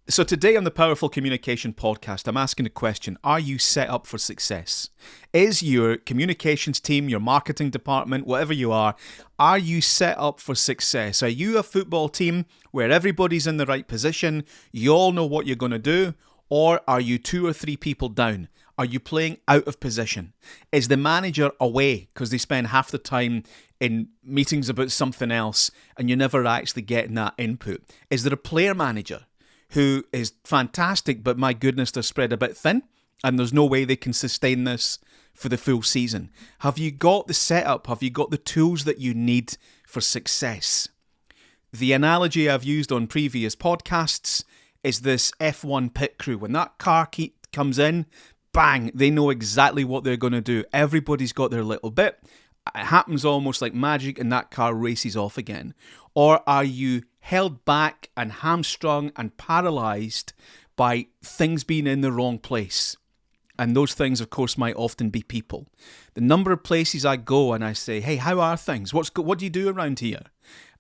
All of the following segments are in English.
So today on the Powerful Communication podcast, I'm asking the question, are you set up for success? Is your communications team, your marketing department, whatever you are you set up for success? Are you a football team where everybody's in the right position, you all know what you're going to do, or are you two or three people down? Are you playing out of position? Is the manager away because they spend half the time in meetings about something else and you're never actually getting that input? Is there a player manager who is fantastic, but my goodness, they're spread a bit thin and there's no way they can sustain this for the full season? Have you got the setup? Have you got the tools that you need for success? The analogy I've used on previous podcasts is this F1 pit crew. When that car comes in, bang, they know exactly what they're going to do. Everybody's got their little bit. It happens almost like magic and that car races off again. Or are you held back and hamstrung and paralysed by things being in the wrong place? And those things, of course, might often be people. The number of places I go and I say, hey, how are things? What do you do around here?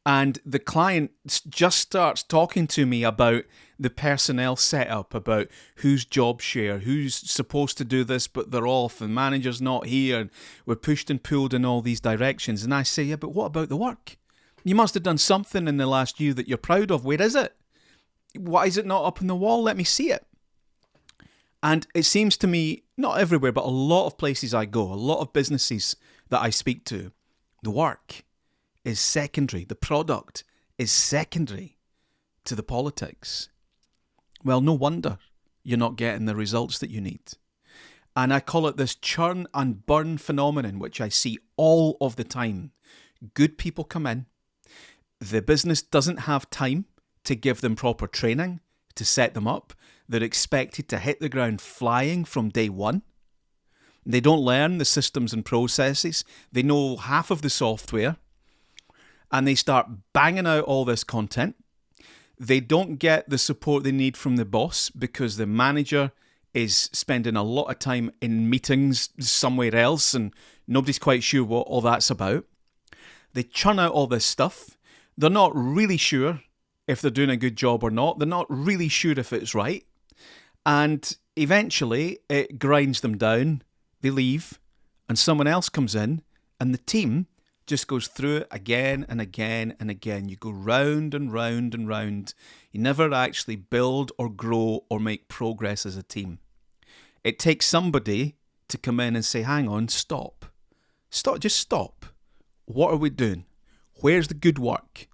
And the client just starts talking to me about the personnel setup, about whose job share, who's supposed to do this, but they're off, and manager's not here, and we're pushed and pulled in all these directions. And I say, yeah, but what about the work? You must have done something in the last year that you're proud of. Where is it? Why is it not up on the wall? Let me see it. And it seems to me, not everywhere, but a lot of places I go, a lot of businesses that I speak to, the work is secondary. The product is secondary to the politics. Well, no wonder you're not getting the results that you need. And I call it this churn and burn phenomenon, which I see all of the time. Good people come in. The business doesn't have time to give them proper training, to set them up. They're expected to hit the ground flying from day one. They don't learn the systems and processes. They know half of the software. And they start banging out all this content. They don't get the support they need from the boss because the manager is spending a lot of time in meetings somewhere else and nobody's quite sure what all that's about. They churn out all this stuff. They're not really sure if they're doing a good job or not. They're not really sure if it's right. And eventually it grinds them down. They leave and someone else comes in and the team just goes through it again and again and again. You go round and round and round. You never actually build or grow or make progress as a team. It takes somebody to come in and say, hang on, stop. Just stop. What are we doing? Where's the good work?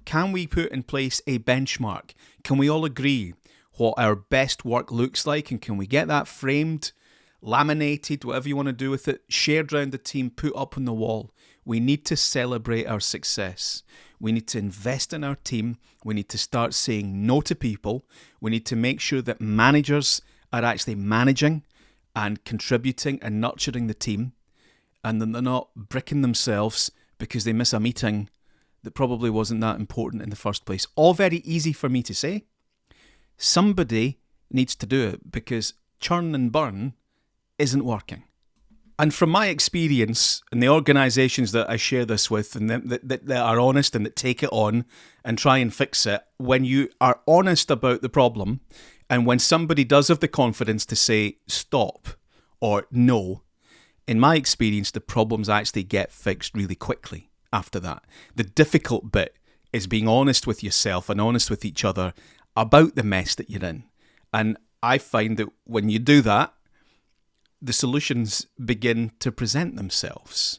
Can we put in place a benchmark? Can we all agree what our best work looks like? And can we get that framed, laminated, whatever you want to do with it, shared around the team, put up on the wall? We need to celebrate our success. We need to invest in our team. We need to start saying no to people. We need to make sure that managers are actually managing and contributing and nurturing the team, and that they're not bricking themselves because they miss a meeting that probably wasn't that important in the first place. All very easy for me to say. Somebody needs to do it because churn and burn isn't working. And from my experience in the organisations that I share this with and that are honest and that take it on and try and fix it, when you are honest about the problem and when somebody does have the confidence to say stop or no, in my experience, the problems actually get fixed really quickly after that. The difficult bit is being honest with yourself and honest with each other about the mess that you're in. And I find that when you do that, the solutions begin to present themselves.